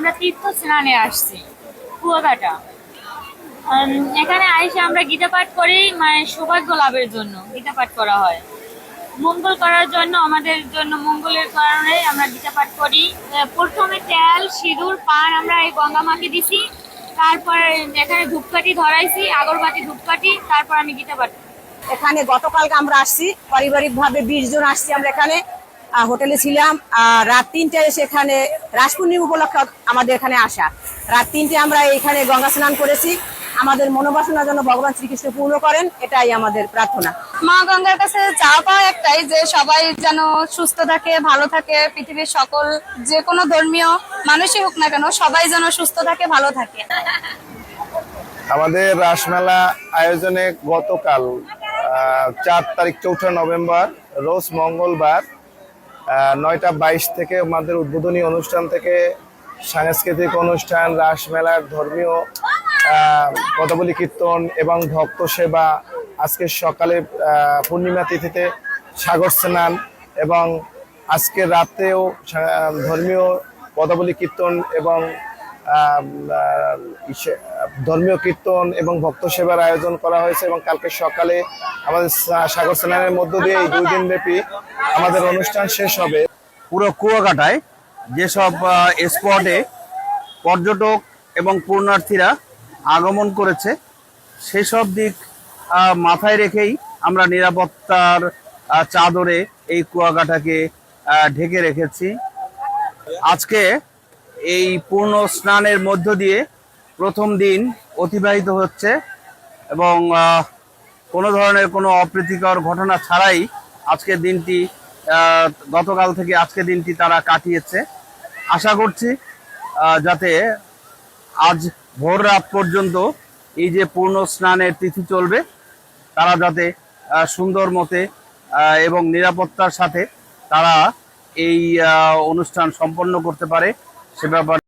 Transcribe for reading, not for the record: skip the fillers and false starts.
আমরা তীর্থ স্নানে আসছি কুয়াকাটা। এখানে আইসে আমরা গীতা পাঠ করি, মানে সৌভাগ্য লাভের জন্য গীতা পাঠ করা হয়, মঙ্গল করার জন্য, আমাদের জন্য মঙ্গলের কারণে আমরা গীতা পাঠ করি। প্রথমে তেল সিঁদুর পান আমরা এই গঙ্গা মাকে দিছি, তারপর এখানে ধূপকাঠি ধরাইছি, আগরবাতি ধূপকাঠি, তারপর আমি গীতা পাঠ করি। এখানে গতকালকে আমরা আসছি পারিবারিক ভাবে 20 জন আসছি আমরা এখানে হোটেলে ছিলাম। আর রাত 3টায় এসে এখানে রাস পূর্ণিমা উপলক্ষে আমাদের এখানে আসা। রাত 3টায় আমরা এখানে গঙ্গা স্নান করেছি। আমাদের মনোবাসনা যেন ভগবান শ্রীকৃষ্ণ পূর্ণ করেন, এটাই আমাদের প্রার্থনা। মা গঙ্গার কাছে চাওয়া পাওয়া একটাই, যে সবাই যেন সুস্থ থাকে, ভালো থাকে। পৃথিবীর সকল যে কোনো ধর্মীয় মানুষই হোক না কেন, সবাই যেন সুস্থ থাকে, ভালো থাকে। আমাদের রাসমেলা আয়োজনে গতকাল 4 তারিখ 4 নভেম্বর রোজ মঙ্গলবার 9টা 22 থেকে আমাদের উদ্বোধনী অনুষ্ঠান থেকে সাংস্কৃতিক অনুষ্ঠান, রাসমেলার ধর্মীয় পদাবলী কীর্তন এবং ভক্ত সেবা, আজকে সকালে পূর্ণিমা তিথিতে সাগর স্নান এবং আজকে রাতেও ধর্মীয় পদাবলী কীর্তন এবং ধর্মীয় কীর্তন এবং ভক্ত সেবার আয়োজন করা হয়েছে। এবং কালকে সকালে আমাদের সাগর স্নানের মধ্য দিয়ে এই 2 দিন ব্যাপী আমাদের অনুষ্ঠান শেষ হবে। পুরো কুয়াকাটায় যেসব স্পটে পর্যটক এবং পূর্ণার্থীরা আগমন করেছে সেসব দিক মাথায় রেখেই আমরা নিরাপত্তার চাদরে এই কুয়াকাটাকে ঢেকে রেখেছি। আজকে এই পূর্ণ স্নানের মধ্য দিয়ে প্রথম দিন অতিবাহিত হচ্ছে এবং কোনো ধরনের কোনো অপ্রীতিকর ঘটনা ছাড়াই আজকের দিনটি, গতকাল থেকে আজকের দিনটি তারা কাটিয়েছে। আশা করছি যাতে আজ ভোর রাত পর্যন্ত এই যে পূর্ণ স্নানের তিথি চলবে, তারা যাতে সুন্দর মতে এবং নিরাপত্তার সাথে তারা এই অনুষ্ঠান সম্পন্ন করতে পারে সে ব্যাপারে